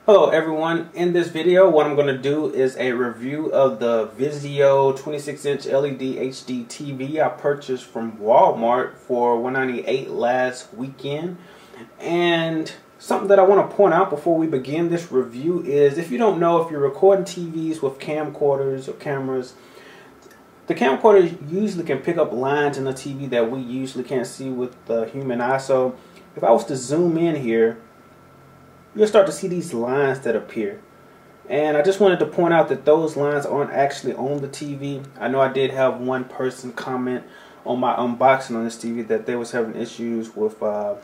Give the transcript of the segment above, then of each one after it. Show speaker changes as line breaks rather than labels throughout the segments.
Hello everyone, in this video what I'm going to do is a review of the Vizio 26-inch LED HD TV I purchased from Walmart for $198 last weekend. And something that I want to point out before we begin this review is, if you don't know, if you're recording TVs with camcorders or cameras, the camcorder usually can pick up lines in the TV that we usually can't see with the human eye. So if I was to zoom in here, you'll start to see these lines that appear. And I just wanted to point out that those lines aren't actually on the TV. I know I did have one person comment on my unboxing on this TV that they was having issues with a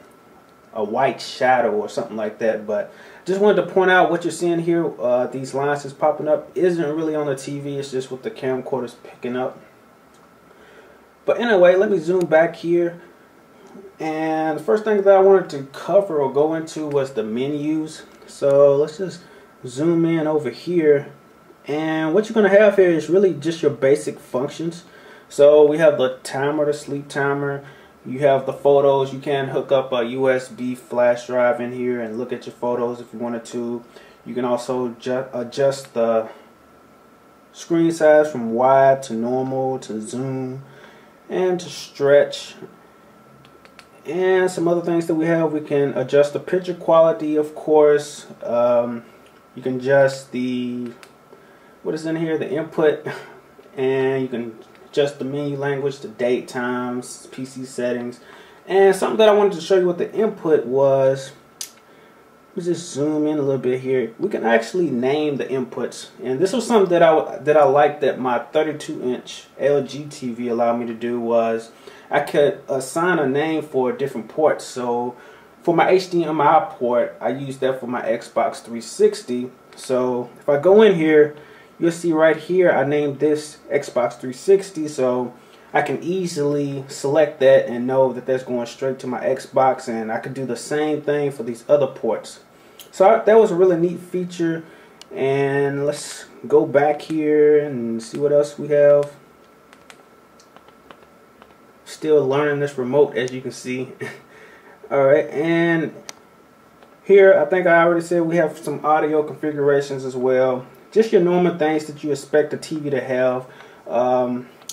white shadow or something like that. But just wanted to point out what you're seeing here. These lines is popping up isn't really on the TV. It's just what the camcorder's picking up. But anyway, let me zoom back here. And the first thing that I wanted to cover or go into was the menus. So let's just zoom in over here. And what you're going to have here is really just your basic functions. So we have the timer, the sleep timer. You have the photos. You can hook up a USB flash drive in here and look at your photos if you wanted to. You can also adjust the screen size from wide to normal to zoom and to stretch. And some other things that we have, we can adjust the picture quality, of course. You can adjust the, what is in here, the input, and you can adjust the menu language, the date, times, PC settings. And something that I wanted to show you what the input was, let's just zoom in a little bit here. We can actually name the inputs, and this was something that I liked that my 32-inch LG TV allowed me to do, was I could assign a name for different ports. So for my HDMI port, I use that for my Xbox 360. So if I go in here, you'll see right here I named this Xbox 360, so I can easily select that and know that that's going straight to my Xbox, and I could do the same thing for these other ports. So that was a really neat feature. And let's go back here and see what else we have. Still learning this remote, as you can see. Alright, and here I think I already said we have some audio configurations as well. Just your normal things that you expect a TV to have.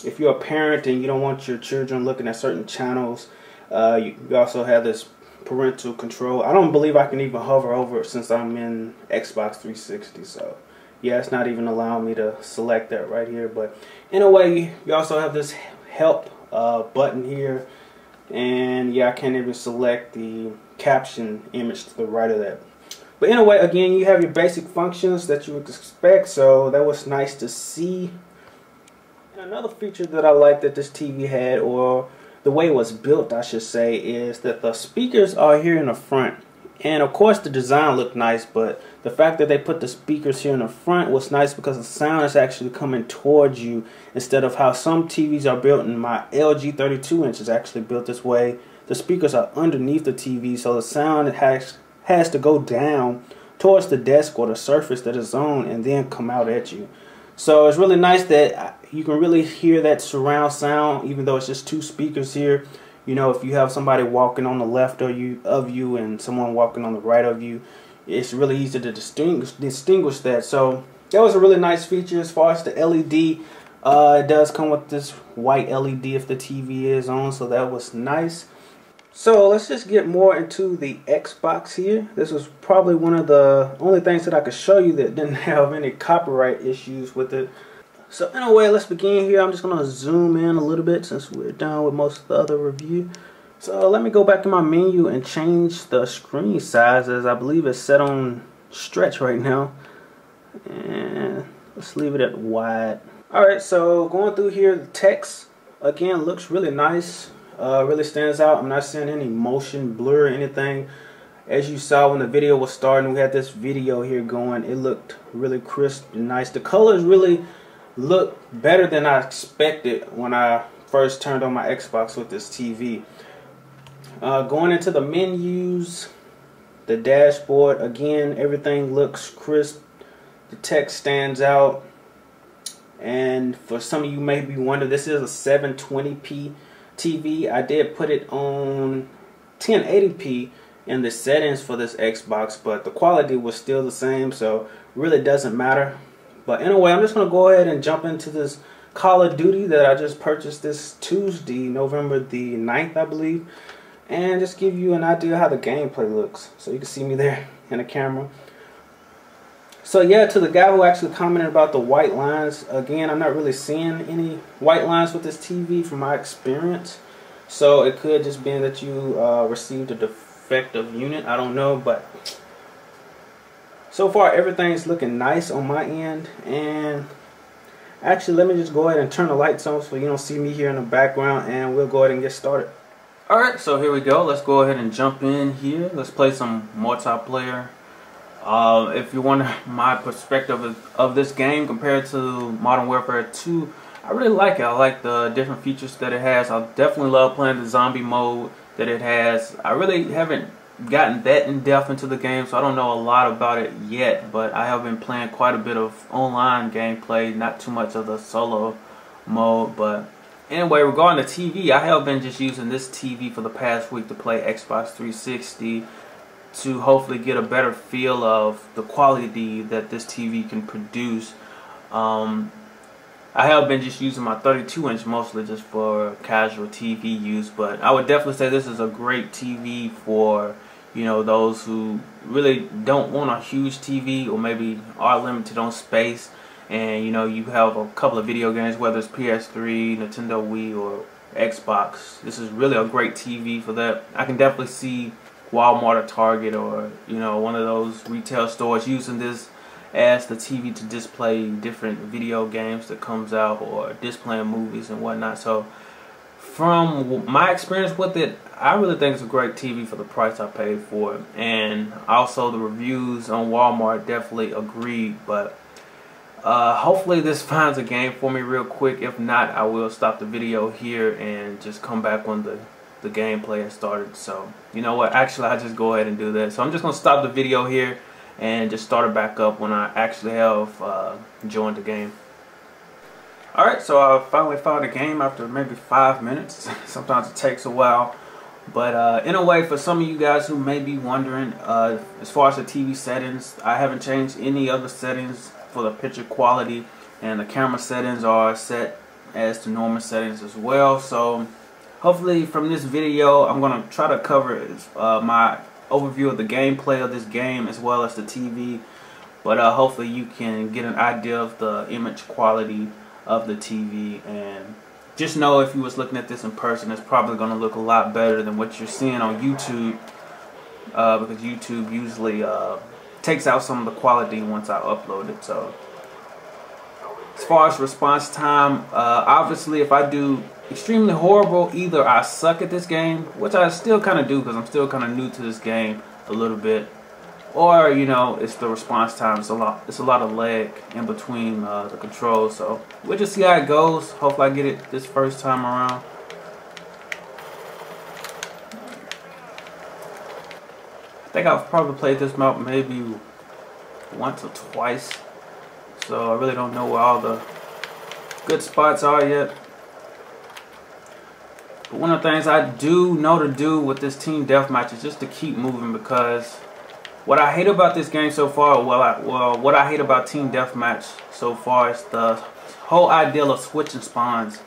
If you're a parent and you don't want your children looking at certain channels, you also have this parental control. I don't believe I can even hover over it since I'm in Xbox 360. So yeah, it's not even allowing me to select that right here. But anyway, you also have this help button here, and yeah, I can't even select the caption image to the right of that. But anyway, again, you have your basic functions that you would expect, so that was nice to see. And another feature that I like that this TV had, or the way it was built I should say, is that the speakers are here in the front. And of course the design looked nice, but the fact that they put the speakers here in the front was nice because the sound is actually coming towards you, instead of how some TVs are built. And my LG 32-inch is actually built this way. The speakers are underneath the TV, so the sound has to go down towards the desk or the surface that is on and then come out at you. So it's really nice that you can really hear that surround sound, even though it's just two speakers here. You know, if you have somebody walking on the left of you and someone walking on the right of you, it's really easy to distinguish that. So that was a really nice feature. As far as the LED, it does come with this white LED if the TV is on, so that was nice. So let's just get more into the Xbox here. This was probably one of the only things that I could show you that didn't have any copyright issues with it. So anyway, let's begin here. I'm just going to zoom in a little bit since we're done with most of the other review. So let me go back to my menu and change the screen size, as I believe it's set on stretch right now. And let's leave it at wide. Alright, so going through here, the text again looks really nice. Really stands out. I'm not seeing any motion blur or anything. As you saw when the video was starting, we had this video here going. It looked really crisp and nice. The colors really look better than I expected when I first turned on my Xbox with this TV. Going into the menus, the dashboard, again, everything looks crisp. The text stands out. And for some of you may be wondering, this is a 720p TV. I did put it on 1080p, in the settings for this Xbox, but the quality was still the same, so really doesn't matter. But anyway, I'm just going to go ahead and jump into this Call of Duty that I just purchased this Tuesday, November the 9th, I believe, and just give you an idea how the gameplay looks. So you can see me there in the camera. So yeah, to the guy who actually commented about the white lines, again, I'm not really seeing any white lines with this TV from my experience. So it could just be that you received a defective unit. I don't know, but so far everything's looking nice on my end. And actually, let me just go ahead and turn the lights on so you don't see me here in the background, and we'll go ahead and get started. Alright, so here we go. Let's go ahead and jump in here. Let's play some multiplayer. If you wonder my perspective of this game compared to Modern Warfare 2, I really like it. I like the different features that it has. I definitely love playing the zombie mode that it has. I really haven't gotten that in depth into the game, so I don't know a lot about it yet, but I have been playing quite a bit of online gameplay, not too much of the solo mode. But anyway, regarding the TV, I have been just using this TV for the past week to play Xbox 360 to hopefully get a better feel of the quality that this TV can produce. I have been just using my 32-inch mostly just for casual TV use, but I would definitely say this is a great TV for, you know, those who really don't want a huge TV or maybe are limited on space, and you know, you have a couple of video games, whether it's PS3, Nintendo Wii, or Xbox. This is really a great TV for that. I can definitely see Walmart or Target or, you know, one of those retail stores using this as the TV to display different video games that comes out or displaying movies and whatnot. So from my experience with it, I really think it's a great TV for the price I paid for it. And also the reviews on Walmart definitely agree. But hopefully this finds a game for me real quick. If not, I will stop the video here and just come back when the gameplay has started. So you know what, actually I'll just go ahead and do that. So I'm just going to stop the video here and just start it back up when I actually have joined the game. Alright, so I finally found the game after maybe 5 minutes. Sometimes it takes a while. But anyway, for some of you guys who may be wondering, as far as the TV settings, I haven't changed any other settings for the picture quality, and the camera settings are set as the normal settings as well. So hopefully from this video, I'm going to try to cover my overview of the gameplay of this game as well as the TV. But hopefully you can get an idea of the image quality of the TV, and just know if you was looking at this in person, it's probably going to look a lot better than what you're seeing on YouTube, because YouTube usually takes out some of the quality once I upload it. So as far as response time, obviously if I do extremely horrible, either I suck at this game, which I still kind of do because I'm still kind of new to this game a little bit, or you know, it's the response time. It's a lot of lag in between the controls. So we'll just see how it goes. Hopefully I get it this first time around. I think I've probably played this map maybe once or twice, so I really don't know where all the good spots are yet. But one of the things I do know to do with this team deathmatch is just to keep moving, because what I hate about this game so far, what I hate about team deathmatch so far is the whole idea of switching spawns.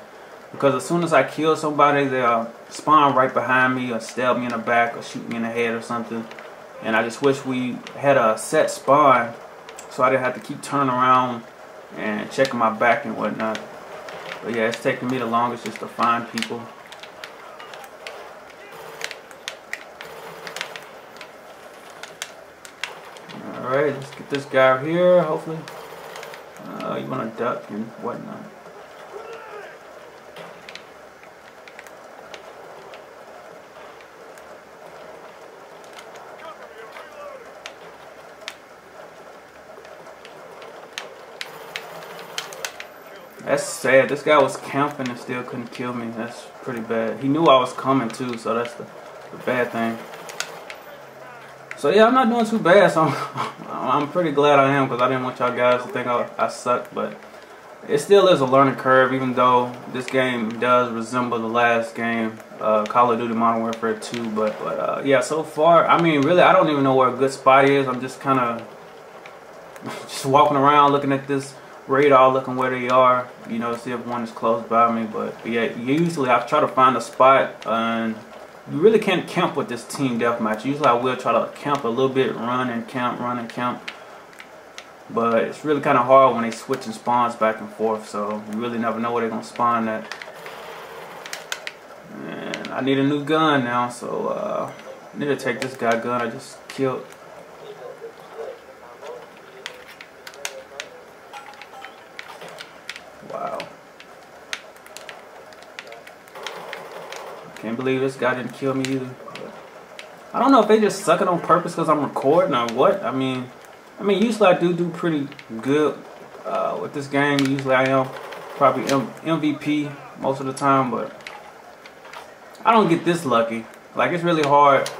Because as soon as I kill somebody, they'll spawn right behind me or stab me in the back or shoot me in the head or something. And I just wish we had a set spawn so I didn't have to keep turning around and checking my back and whatnot. But yeah, it's taking me the longest just to find people. Alright, let's get this guy here, hopefully. You want to duck and whatnot. That's sad. This guy was camping and still couldn't kill me. That's pretty bad. He knew I was coming too, so that's the bad thing. So yeah, I'm not doing too bad, so I'm pretty glad I am, because I didn't want y'all guys to think I suck. But it still is a learning curve, even though this game does resemble the last game, Call of Duty Modern Warfare 2. But yeah, so far, I mean, really, I don't even know where a good spot is. I'm just kind of just walking around, looking at this radar, looking where they are, you know, see if one is close by me. But yeah, usually I try to find a spot, and you really can't camp with this team deathmatch. Usually I will try to camp a little bit, run and camp, run and camp. But it's really kind of hard when they switching spawns back and forth, so you really never know where they're gonna spawn at. And I need a new gun now, so I need to take this guy gun I just killed. Wow. Can't believe this guy didn't kill me either. I don't know if they just suck it on purpose because I'm recording or what. I mean, usually I do pretty good with this game. Usually I am probably MVP most of the time, but I don't get this lucky. Like, it's really hard.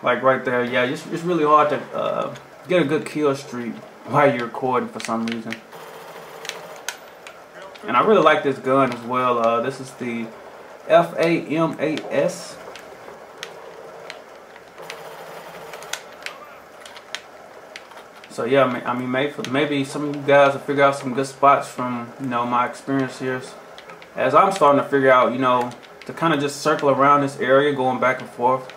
Like right there, yeah, it's really hard to get a good kill streak while you're recording for some reason. And I really like this gun as well. This is the FAMAS. So yeah, I mean, maybe some of you guys will figure out some good spots from, you know, my experience here. As I'm starting to figure out, you know, to kind of just circle around this area, going back and forth,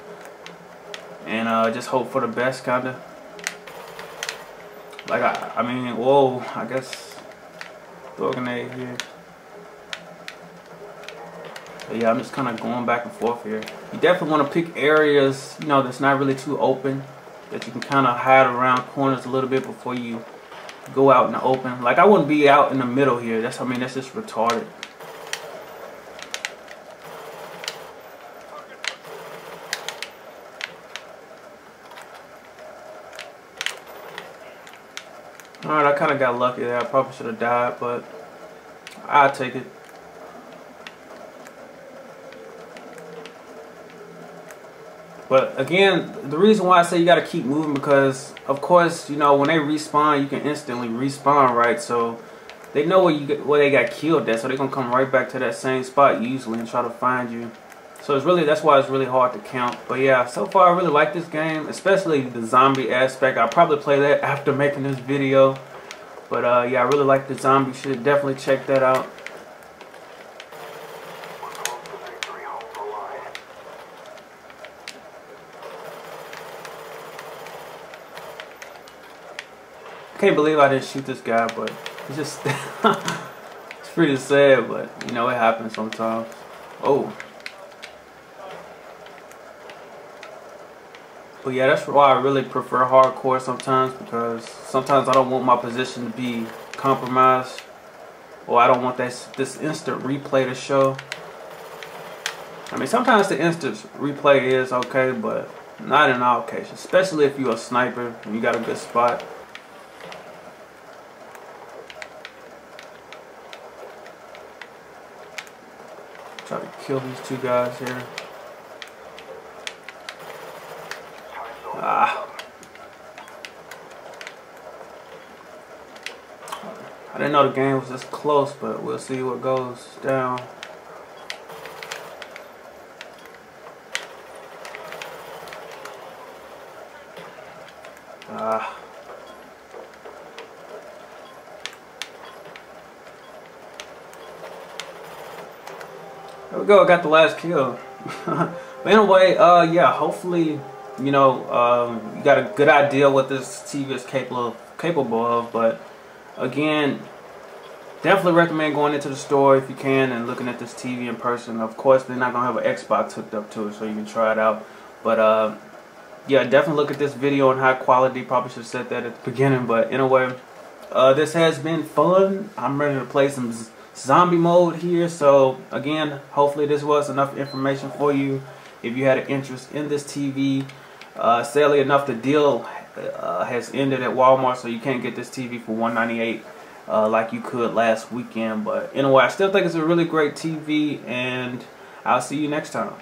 and just hope for the best, kind of. Like, I mean, whoa, I guess throw a grenade here. But yeah, I'm just kind of going back and forth here. You definitely want to pick areas, you know, that's not really too open, that you can kind of hide around corners a little bit before you go out in the open. Like, I wouldn't be out in the middle here. That's just retarded. Alright, I kind of got lucky there. I probably should have died, but I'll take it. But again, the reason why I say you got to keep moving, because of course, you know, when they respawn, you can instantly respawn, right? So they know where they got killed at, so they're gonna come right back to that same spot usually and try to find you. So that's why it's really hard to count. But yeah, so far I really like this game, especially the zombie aspect. I'll probably play that after making this video. But yeah, I really like the zombie shit. Definitely check that out. Can't believe I didn't shoot this guy, but it's just it's pretty sad, but you know, it happens sometimes. Oh. But yeah, that's why I really prefer hardcore sometimes, because sometimes I don't want my position to be compromised, or I don't want this instant replay to show. I mean, sometimes the instant replay is okay, but not in all cases, especially if you're a sniper and you got a good spot. Try to kill these two guys here. Ah. I didn't know the game was this close, but we'll see what goes down. Ah. There we go, I got the last kill. But anyway, yeah, hopefully, you know, you got a good idea what this TV is capable of. But again, definitely recommend going into the store if you can and looking at this TV in person. Of course, they're not gonna have an Xbox hooked up to it, so you can try it out. But yeah, definitely look at this video in high quality. Probably should have said that at the beginning. But anyway, this has been fun. I'm ready to play some zombie mode here. So again, hopefully this was enough information for you if you had an interest in this TV. Sadly enough, the deal has ended at Walmart, so you can't get this TV for $198 like you could last weekend. But anyway, I still think it's a really great TV, and I'll see you next time.